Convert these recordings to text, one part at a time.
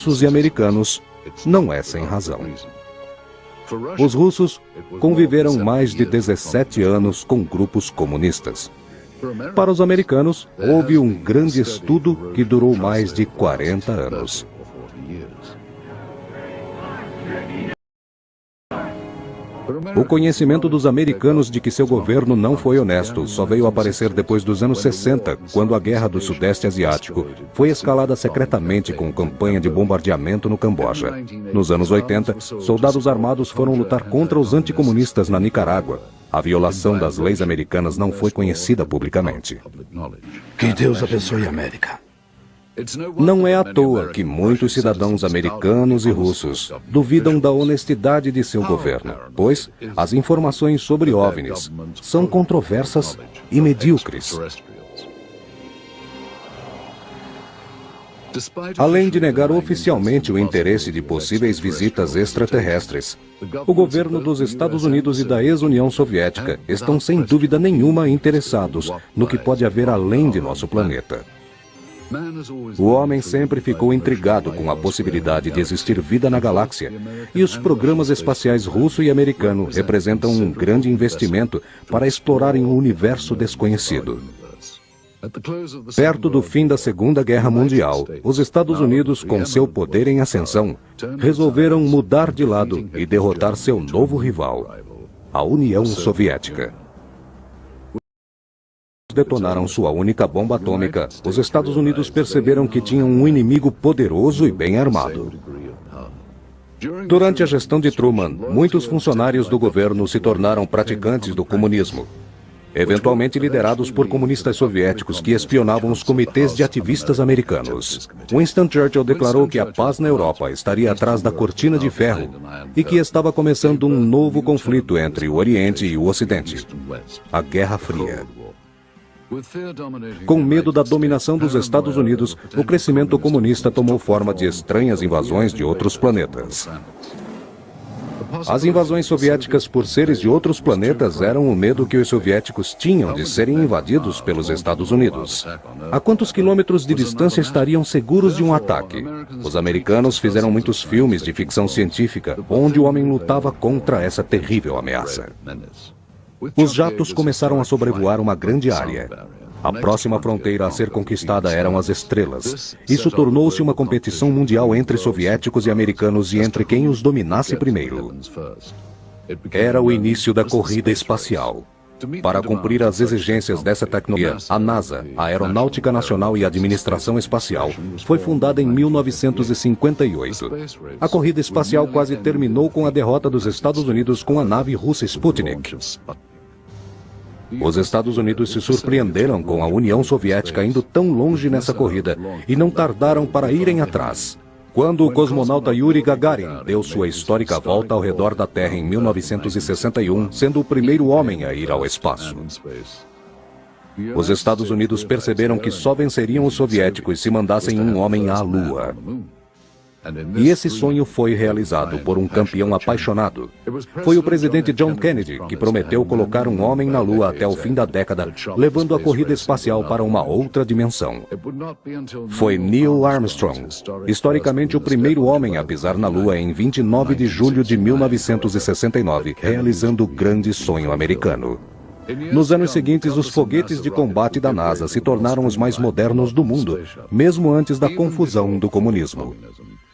russos e americanos não é sem razão. Os russos conviveram mais de 17 anos com grupos comunistas. Para os americanos, houve um grande estudo que durou mais de 40 anos. O conhecimento dos americanos de que seu governo não foi honesto só veio aparecer depois dos anos 60, quando a Guerra do Sudeste Asiático foi escalada secretamente com campanha de bombardeamento no Camboja. Nos anos 80, soldados armados foram lutar contra os anticomunistas na Nicarágua. A violação das leis americanas não foi conhecida publicamente. Que Deus abençoe a América. Não é à toa que muitos cidadãos americanos e russos duvidam da honestidade de seu governo, pois as informações sobre OVNIs são controversas e medíocres. Além de negar oficialmente o interesse de possíveis visitas extraterrestres, o governo dos Estados Unidos e da ex-União Soviética estão sem dúvida nenhuma interessados no que pode haver além de nosso planeta. O homem sempre ficou intrigado com a possibilidade de existir vida na galáxia, e os programas espaciais russo e americano representam um grande investimento para explorarem um universo desconhecido. Perto do fim da Segunda Guerra Mundial, os Estados Unidos, com seu poder em ascensão, resolveram mudar de lado e derrotar seu novo rival, a União Soviética. Detonaram sua única bomba atômica, os Estados Unidos perceberam que tinham um inimigo poderoso e bem armado. Durante a gestão de Truman, muitos funcionários do governo se tornaram praticantes do comunismo, eventualmente liderados por comunistas soviéticos que espionavam os comitês de ativistas americanos. Winston Churchill declarou que a paz na Europa estaria atrás da cortina de ferro e que estava começando um novo conflito entre o Oriente e o Ocidente, a Guerra Fria. Com medo da dominação dos Estados Unidos, o crescimento comunista tomou forma de estranhas invasões de outros planetas. As invasões soviéticas por seres de outros planetas eram o medo que os soviéticos tinham de serem invadidos pelos Estados Unidos. A quantos quilômetros de distância estariam seguros de um ataque? Os americanos fizeram muitos filmes de ficção científica onde o homem lutava contra essa terrível ameaça. Os jatos começaram a sobrevoar uma grande área. A próxima fronteira a ser conquistada eram as estrelas. Isso tornou-se uma competição mundial entre soviéticos e americanos e entre quem os dominasse primeiro. Era o início da corrida espacial. Para cumprir as exigências dessa tecnologia, a NASA, a Aeronáutica Nacional e a Administração Espacial, foi fundada em 1958. A corrida espacial quase terminou com a derrota dos Estados Unidos com a nave russa Sputnik. Os Estados Unidos se surpreenderam com a União Soviética indo tão longe nessa corrida e não tardaram para irem atrás. Quando o cosmonauta Yuri Gagarin deu sua histórica volta ao redor da Terra em 1961, sendo o primeiro homem a ir ao espaço. Os Estados Unidos perceberam que só venceriam os soviéticos se mandassem um homem à Lua. E esse sonho foi realizado por um campeão apaixonado. Foi o presidente John Kennedy que prometeu colocar um homem na Lua até o fim da década, levando a corrida espacial para uma outra dimensão. Foi Neil Armstrong, historicamente o primeiro homem a pisar na Lua em 29 de julho de 1969, realizando o grande sonho americano. Nos anos seguintes, os foguetes de combate da NASA se tornaram os mais modernos do mundo, mesmo antes da confusão do comunismo.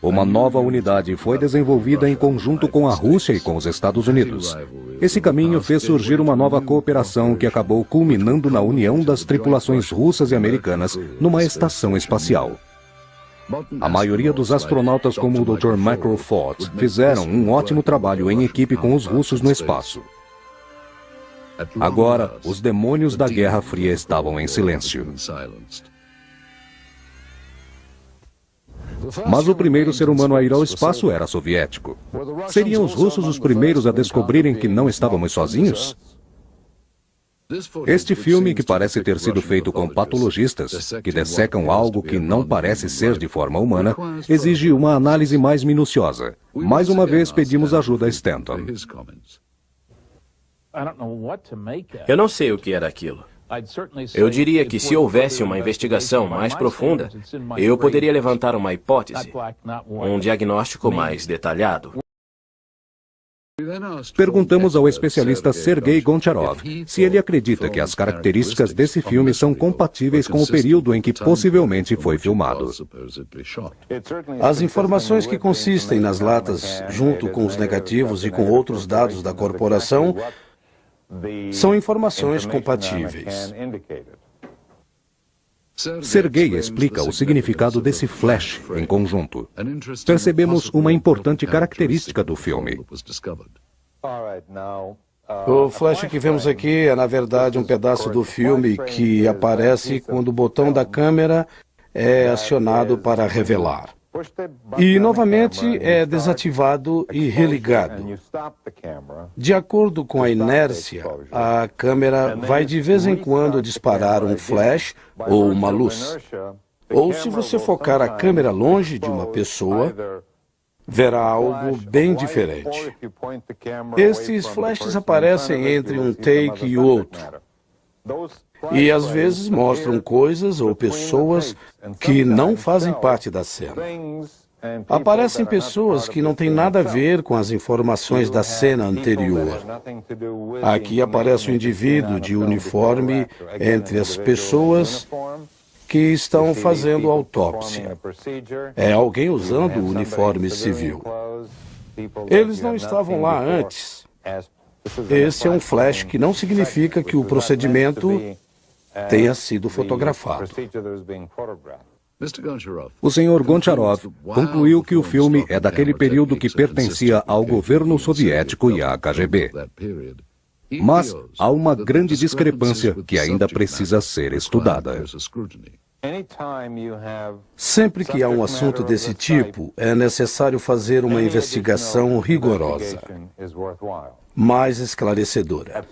Uma nova unidade foi desenvolvida em conjunto com a Rússia e com os Estados Unidos. Esse caminho fez surgir uma nova cooperação que acabou culminando na união das tripulações russas e americanas numa estação espacial. A maioria dos astronautas, como o Dr. Michael Fox, fizeram um ótimo trabalho em equipe com os russos no espaço. Agora, os demônios da Guerra Fria estavam em silêncio. Mas o primeiro ser humano a ir ao espaço era soviético. Seriam os russos os primeiros a descobrirem que não estávamos sozinhos? Este filme, que parece ter sido feito com patologistas, que dessecam algo que não parece ser de forma humana, exige uma análise mais minuciosa. Mais uma vez pedimos ajuda a Stanton. Eu não sei o que era aquilo. Eu diria que se houvesse uma investigação mais profunda, eu poderia levantar uma hipótese, um diagnóstico mais detalhado. Perguntamos ao especialista Sergei Goncharov se ele acredita que as características desse filme são compatíveis com o período em que possivelmente foi filmado. As informações que consistem nas latas, junto com os negativos e com outros dados da corporação, são informações compatíveis. Sergei explica o significado desse flash em conjunto. Percebemos uma importante característica do filme. O flash que vemos aqui é, na verdade, um pedaço do filme que aparece quando o botão da câmera é acionado para revelar. E, novamente, é desativado e religado. De acordo com a inércia, a câmera vai de vez em quando disparar um flash ou uma luz. Ou se você focar a câmera longe de uma pessoa, verá algo bem diferente. Estes flashes aparecem entre um take e outro. E às vezes mostram coisas ou pessoas que não fazem parte da cena. Aparecem pessoas que não têm nada a ver com as informações da cena anterior. Aqui aparece o indivíduo de uniforme entre as pessoas que estão fazendo autópsia. É alguém usando o uniforme civil. Eles não estavam lá antes. Esse é um flash que não significa que o procedimento tenha sido fotografado. O Sr. Goncharov concluiu que o filme é daquele período que pertencia ao governo soviético e à KGB. Mas há uma grande discrepância que ainda precisa ser estudada. Sempre que há um assunto desse tipo, é necessário fazer uma investigação rigorosa, mais esclarecedora.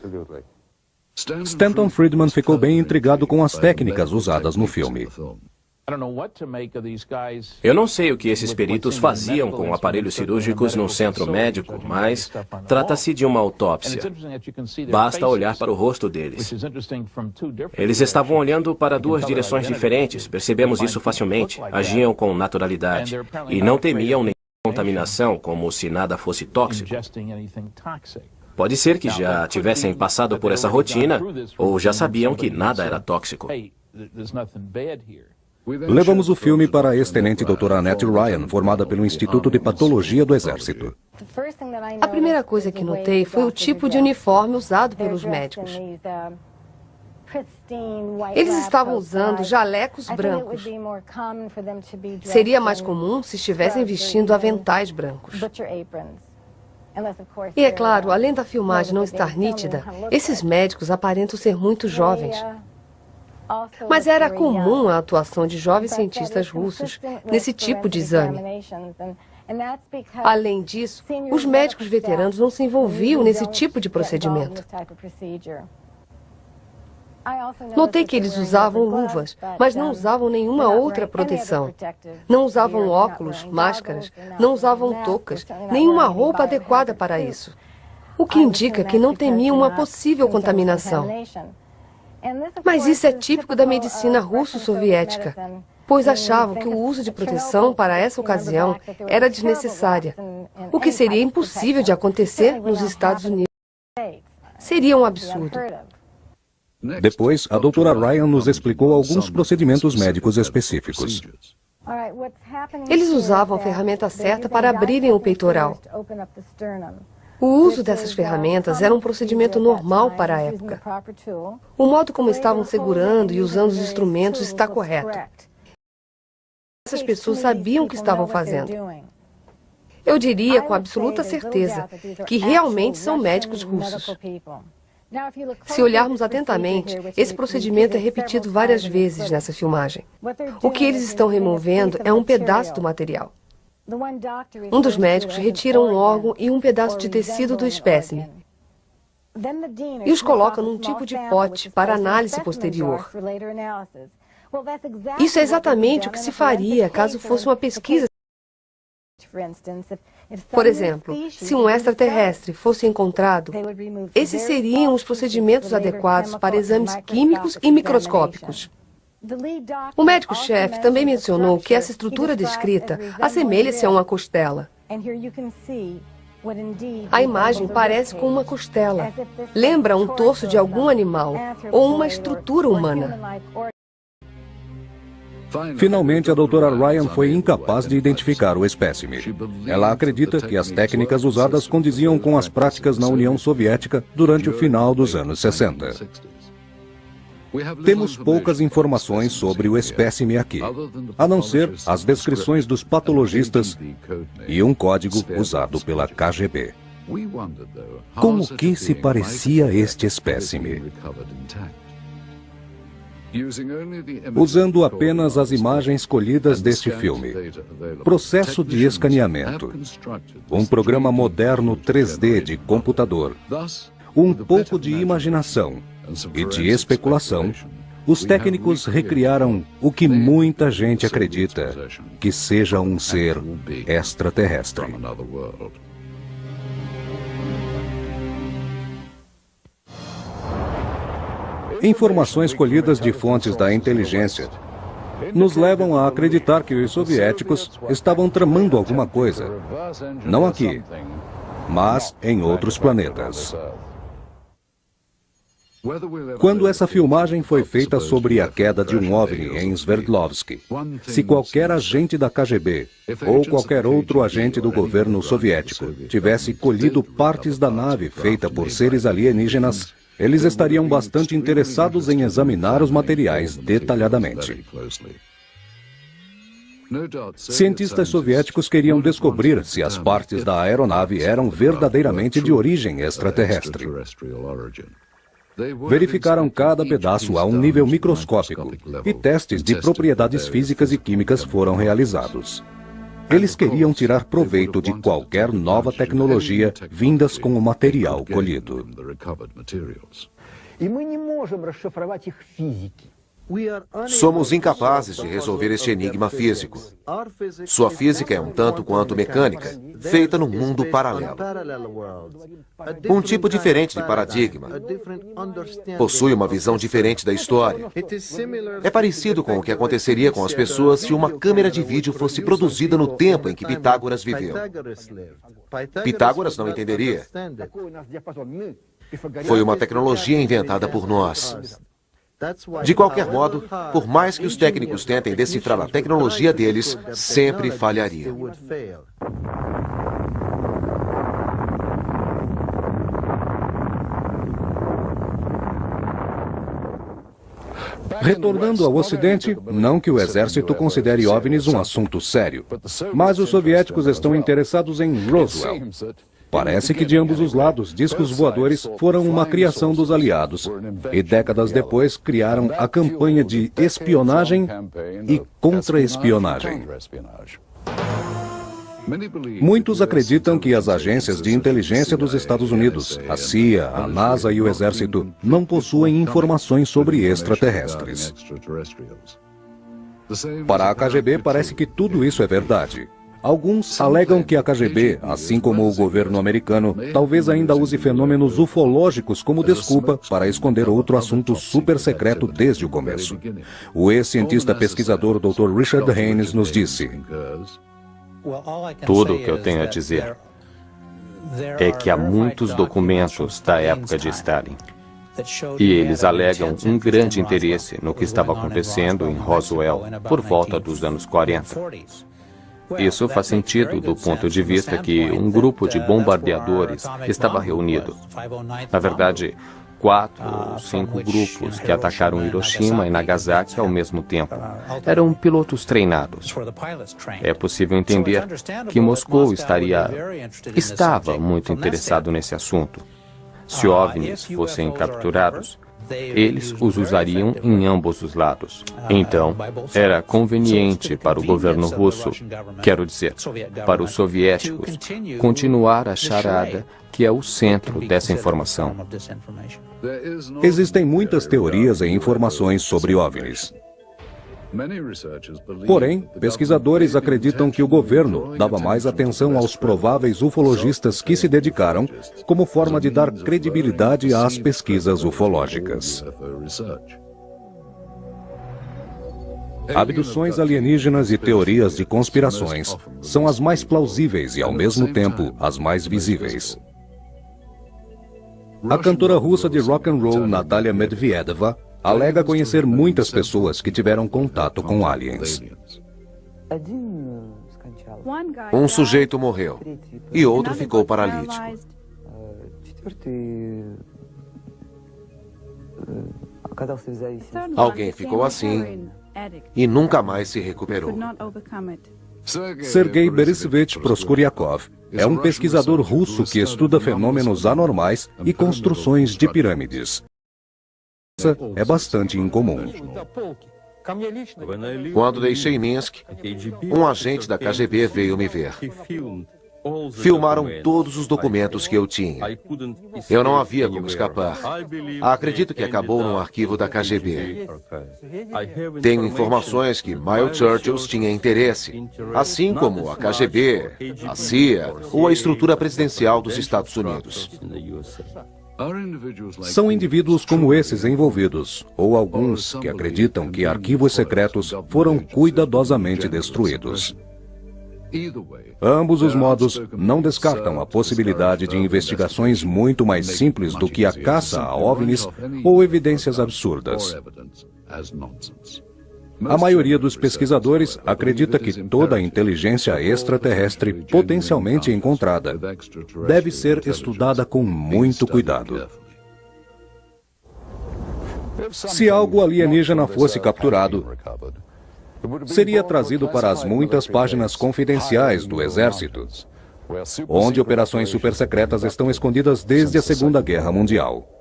Stanton Friedman ficou bem intrigado com as técnicas usadas no filme. Eu não sei o que esses peritos faziam com aparelhos cirúrgicos no centro médico, mas trata-se de uma autópsia. Basta olhar para o rosto deles. Eles estavam olhando para duas direções diferentes, percebemos isso facilmente, agiam com naturalidade e não temiam nenhuma contaminação, como se nada fosse tóxico. Pode ser que já tivessem passado por essa rotina ou já sabiam que nada era tóxico. Levamos o filme para a ex-tenente doutora Annette Ryan, formada pelo Instituto de Patologia do Exército. A primeira coisa que notei foi o tipo de uniforme usado pelos médicos. Eles estavam usando jalecos brancos. Seria mais comum se estivessem vestindo aventais brancos. E é claro, além da filmagem não estar nítida, esses médicos aparentam ser muito jovens. Mas era comum a atuação de jovens cientistas russos nesse tipo de exame. Além disso, os médicos veteranos não se envolviam nesse tipo de procedimento. Notei que eles usavam luvas, mas não usavam nenhuma outra proteção. Não usavam óculos, máscaras, não usavam toucas, nenhuma roupa adequada para isso. O que indica que não temiam uma possível contaminação. Mas isso é típico da medicina russo-soviética, pois achavam que o uso de proteção para essa ocasião era desnecessária, o que seria impossível de acontecer nos Estados Unidos. Seria um absurdo. Depois, a doutora Ryan nos explicou alguns procedimentos médicos específicos. Eles usavam a ferramenta certa para abrirem o peitoral. O uso dessas ferramentas era um procedimento normal para a época. O modo como estavam segurando e usando os instrumentos está correto. Essas pessoas sabiam o que estavam fazendo. Eu diria com absoluta certeza que realmente são médicos russos. Se olharmos atentamente, esse procedimento é repetido várias vezes nessa filmagem. O que eles estão removendo é um pedaço do material. Um dos médicos retira um órgão e um pedaço de tecido do espécime e os coloca num tipo de pote para análise posterior. Isso é exatamente o que se faria caso fosse uma pesquisa. Por exemplo, se um extraterrestre fosse encontrado, esses seriam os procedimentos adequados para exames químicos e microscópicos. O médico-chefe também mencionou que essa estrutura descrita assemelha-se a uma costela. A imagem parece com uma costela. Lembra um torso de algum animal ou uma estrutura humana. Finalmente, a doutora Ryan foi incapaz de identificar o espécime. Ela acredita que as técnicas usadas condiziam com as práticas na União Soviética durante o final dos anos 60. Temos poucas informações sobre o espécime aqui, a não ser as descrições dos patologistas e um código usado pela KGB. Como que se parecia este espécime? Usando apenas as imagens colhidas deste filme, processo de escaneamento, um programa moderno 3D de computador, um pouco de imaginação e de especulação, os técnicos recriaram o que muita gente acredita que seja um ser extraterrestre. Informações colhidas de fontes da inteligência nos levam a acreditar que os soviéticos estavam tramando alguma coisa, não aqui, mas em outros planetas. Quando essa filmagem foi feita sobre a queda de um OVNI em Sverdlovsk, se qualquer agente da KGB ou qualquer outro agente do governo soviético tivesse colhido partes da nave feita por seres alienígenas, eles estariam bastante interessados em examinar os materiais detalhadamente. Cientistas soviéticos queriam descobrir se as partes da aeronave eram verdadeiramente de origem extraterrestre. Verificaram cada pedaço a um nível microscópico e testes de propriedades físicas e químicas foram realizados. Eles queriam tirar proveito de qualquer nova tecnologia vindas com o material colhido. Somos incapazes de resolver este enigma físico. Sua física é um tanto quanto mecânica, feita num mundo paralelo. Um tipo diferente de paradigma. Possui uma visão diferente da história. É parecido com o que aconteceria com as pessoas se uma câmera de vídeo fosse produzida no tempo em que Pitágoras viveu. Pitágoras não entenderia. Foi uma tecnologia inventada por nós. De qualquer modo, por mais que os técnicos tentem decifrar a tecnologia deles, sempre falhariam. Retornando ao Ocidente, não que o exército considere OVNIs um assunto sério, mas os soviéticos estão interessados em Roswell. Parece que de ambos os lados, discos voadores foram uma criação dos aliados e décadas depois criaram a campanha de espionagem e contra-espionagem. Muitos acreditam que as agências de inteligência dos Estados Unidos, a CIA, a NASA e o Exército não possuem informações sobre extraterrestres. Para a KGB, parece que tudo isso é verdade. Alguns alegam que a KGB, assim como o governo americano, talvez ainda use fenômenos ufológicos como desculpa para esconder outro assunto super secreto desde o começo. O ex-cientista pesquisador Dr. Richard Haynes nos disse: tudo o que eu tenho a dizer é que há muitos documentos da época de Stalin. E eles alegam um grande interesse no que estava acontecendo em Roswell por volta dos anos 40. Isso faz sentido do ponto de vista que um grupo de bombardeadores estava reunido. Na verdade, 4 ou 5 grupos que atacaram Hiroshima e Nagasaki ao mesmo tempo. Eram pilotos treinados. É possível entender que Moscou estava muito interessado nesse assunto. Se OVNIs fossem capturados, eles os usariam em ambos os lados. Então, era conveniente para o governo russo, quero dizer, para os soviéticos, continuar a charada que é o centro dessa informação. Existem muitas teorias e informações sobre OVNIs. Porém, pesquisadores acreditam que o governo dava mais atenção aos prováveis ufologistas que se dedicaram, como forma de dar credibilidade às pesquisas ufológicas. Abduções alienígenas e teorias de conspirações são as mais plausíveis e, ao mesmo tempo, as mais visíveis. A cantora russa de rock and roll Natalia Medvedeva alega conhecer muitas pessoas que tiveram contato com aliens. Um sujeito morreu e outro ficou paralítico. Alguém ficou assim e nunca mais se recuperou. Sergei Borisovich Proskuryakov é um pesquisador russo que estuda fenômenos anormais e construções de pirâmides. Essa é bastante incomum. Quando deixei Minsk, um agente da KGB veio me ver. Filmaram todos os documentos que eu tinha. Eu não havia como escapar. Acredito que acabou num arquivo da KGB. Tenho informações que Miles Churchill tinha interesse, assim como a KGB, a CIA ou a estrutura presidencial dos Estados Unidos. São indivíduos como esses envolvidos, ou alguns que acreditam que arquivos secretos foram cuidadosamente destruídos. Ambos os modos não descartam a possibilidade de investigações muito mais simples do que a caça a OVNIs ou evidências absurdas. A maioria dos pesquisadores acredita que toda a inteligência extraterrestre potencialmente encontrada deve ser estudada com muito cuidado. Se algo alienígena fosse capturado, seria trazido para as muitas páginas confidenciais do Exército, onde operações supersecretas estão escondidas desde a Segunda Guerra Mundial.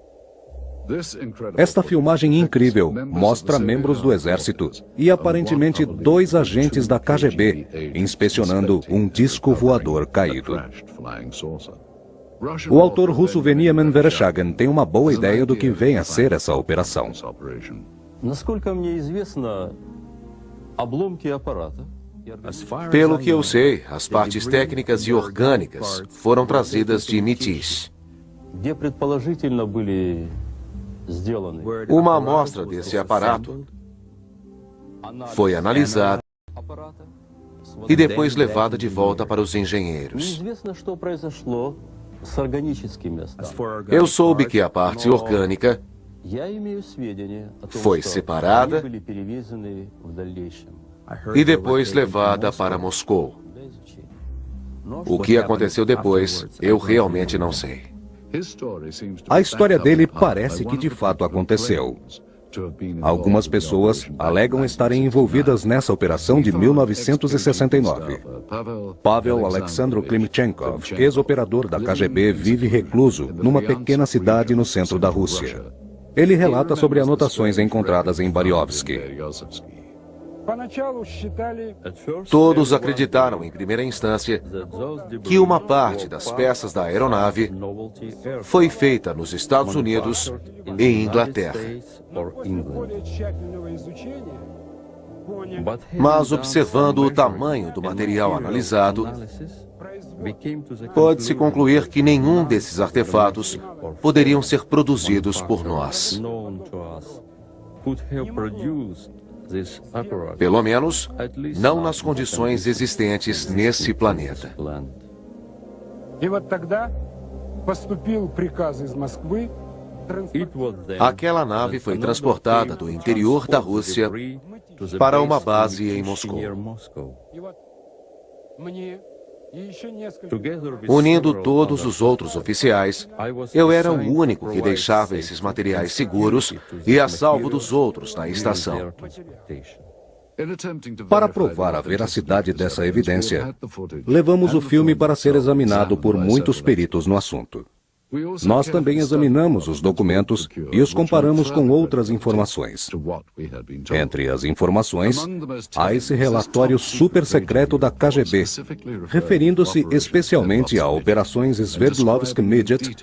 Esta filmagem incrível mostra membros do Exército e aparentemente 2 agentes da KGB inspecionando um disco voador caído. O autor russo Veniamin Vereshchagin tem uma boa ideia do que vem a ser essa operação. Pelo que eu sei, as partes técnicas e orgânicas foram trazidas de Mitish. Uma amostra desse aparato foi analisada e depois levada de volta para os engenheiros. Eu soube que a parte orgânica foi separada e depois levada para Moscou. O que aconteceu depois, eu realmente não sei. A história dele parece que de fato aconteceu. Algumas pessoas alegam estarem envolvidas nessa operação de 1969. Pavel Alexandro Klimchenkov, ex-operador da KGB, vive recluso numa pequena cidade no centro da Rússia. Ele relata sobre anotações encontradas em Bariovsky. Todos acreditaram, em primeira instância, que uma parte das peças da aeronave foi feita nos Estados Unidos e Inglaterra. Mas, observando o tamanho do material analisado, pode-se concluir que nenhum desses artefatos poderiam ser produzidos por nós. Pelo menos, não nas condições existentes nesse planeta. Aquela nave foi transportada do interior da Rússia para uma base em Moscou. Unindo todos os outros oficiais, eu era o único que deixava esses materiais seguros e a salvo dos outros na estação. Para provar a veracidade dessa evidência, levamos o filme para ser examinado por muitos peritos no assunto. Nós também examinamos os documentos e os comparamos com outras informações. Entre as informações, há esse relatório super secreto da KGB, referindo-se especialmente a operações Sverdlovsk Midget,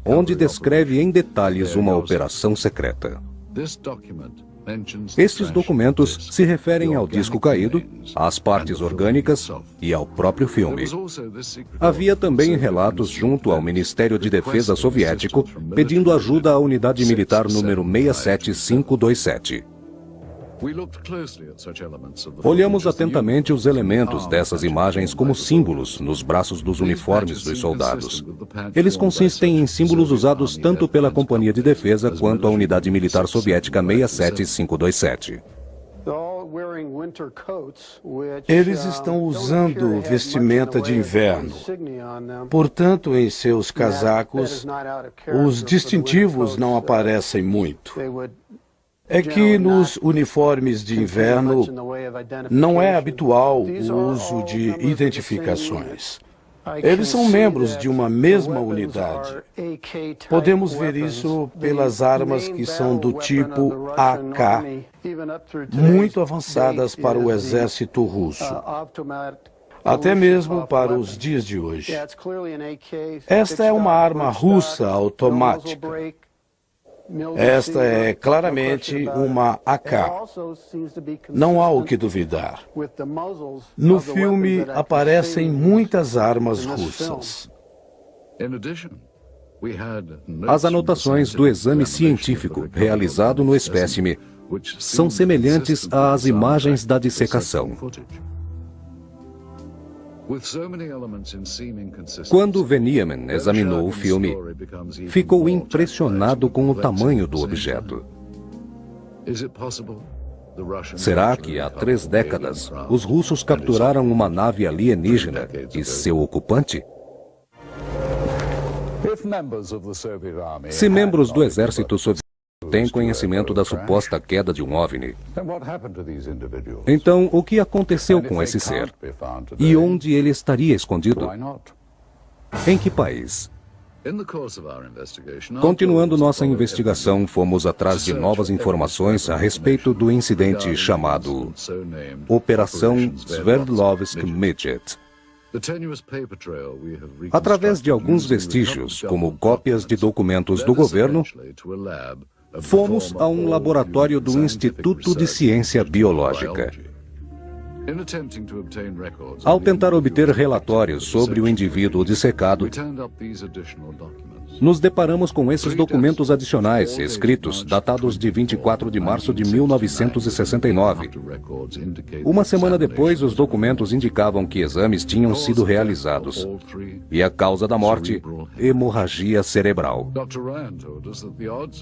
onde descreve em detalhes uma operação secreta. Estes documentos se referem ao disco caído, às partes orgânicas e ao próprio filme. Havia também relatos junto ao Ministério de Defesa soviético pedindo ajuda à unidade militar número 67527. Olhamos atentamente os elementos dessas imagens como símbolos nos braços dos uniformes dos soldados. Eles consistem em símbolos usados tanto pela Companhia de Defesa quanto a Unidade Militar Soviética 67527. Eles estão usando vestimenta de inverno. Portanto, em seus casacos, os distintivos não aparecem muito. É que nos uniformes de inverno não é habitual o uso de identificações. Eles são membros de uma mesma unidade. Podemos ver isso pelas armas que são do tipo AK, muito avançadas para o exército russo, até mesmo para os dias de hoje. Esta é uma arma russa automática. Esta é claramente uma AK. Não há o que duvidar. No filme aparecem muitas armas russas. As anotações do exame científico realizado no espécime são semelhantes às imagens da dissecação. Quando Venieman examinou o filme, ficou impressionado com o tamanho do objeto. Será que há 3 décadas os russos capturaram uma nave alienígena e seu ocupante? Se membros do exército soviético têm conhecimento da suposta queda de um OVNI, então o que aconteceu com esse ser? E onde ele estaria escondido? Em que país? Continuando nossa investigação, fomos atrás de novas informações a respeito do incidente chamado Operação Sverdlovsk-Midget. Através de alguns vestígios, como cópias de documentos do governo, fomos a um laboratório do Instituto de Ciência Biológica. Ao tentar obter relatórios sobre o indivíduo dissecado, nos deparamos com esses documentos adicionais, escritos, datados de 24 de março de 1969. Uma semana depois, os documentos indicavam que exames tinham sido realizados. E a causa da morte? Hemorragia cerebral.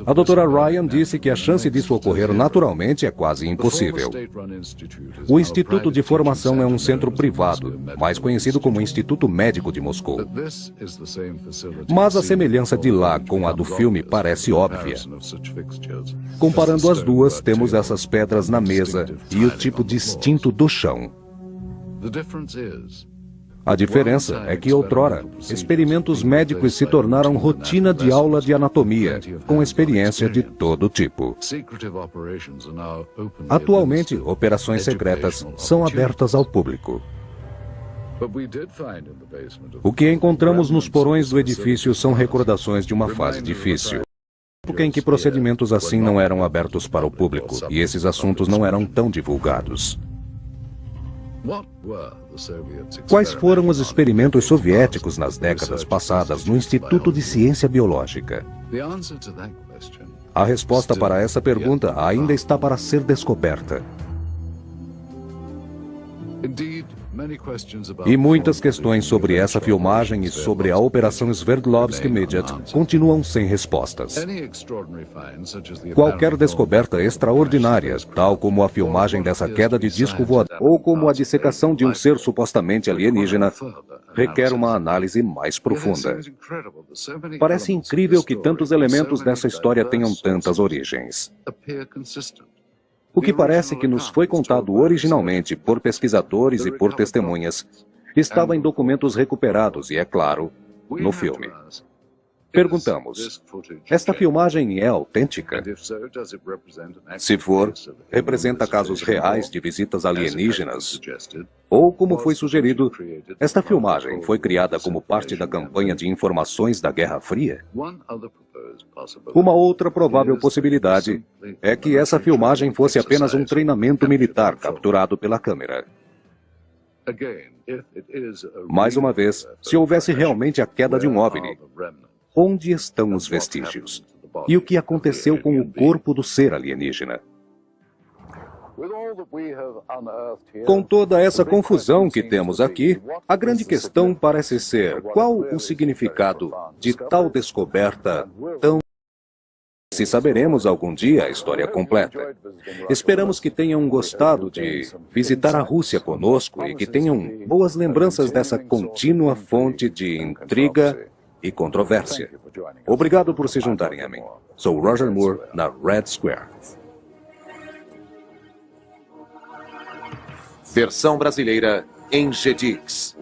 A doutora Ryan disse que a chance disso ocorrer naturalmente é quase impossível. O Instituto de Formação é um centro privado, mais conhecido como Instituto Médico de Moscou. Mas a semelhança de lá com a do filme parece óbvia. Comparando as duas, temos essas pedras na mesa e o tipo distinto do chão. A diferença é que outrora, experimentos médicos se tornaram rotina de aula de anatomia, com experiência de todo tipo. Atualmente, operações secretas são abertas ao público. O que encontramos nos porões do edifício são recordações de uma fase difícil, época em que procedimentos assim não eram abertos para o público e esses assuntos não eram tão divulgados. Quais foram os experimentos soviéticos nas décadas passadas no Instituto de Ciência Biológica? A resposta para essa pergunta ainda está para ser descoberta. E muitas questões sobre essa filmagem e sobre a Operação Sverdlovsk-Midget continuam sem respostas. Qualquer descoberta extraordinária, tal como a filmagem dessa queda de disco voador, ou como a dissecação de um ser supostamente alienígena, requer uma análise mais profunda. Parece incrível que tantos elementos dessa história tenham tantas origens. O que parece que nos foi contado originalmente por pesquisadores e por testemunhas estava em documentos recuperados e, é claro, no filme. Perguntamos, esta filmagem é autêntica? Se for, representa casos reais de visitas alienígenas? Ou, como foi sugerido, esta filmagem foi criada como parte da campanha de informações da Guerra Fria? Uma outra provável possibilidade é que essa filmagem fosse apenas um treinamento militar capturado pela câmera. Mais uma vez, se houvesse realmente a queda de um OVNI, onde estão os vestígios? E o que aconteceu com o corpo do ser alienígena? Com toda essa confusão que temos aqui, a grande questão parece ser qual o significado de tal descoberta tão... Se saberemos algum dia a história completa. Esperamos que tenham gostado de visitar a Rússia conosco e que tenham boas lembranças dessa contínua fonte de intriga e controvérsia. Obrigado por se juntarem a mim. Sou Roger Moore, na Red Square. Versão brasileira em GDix.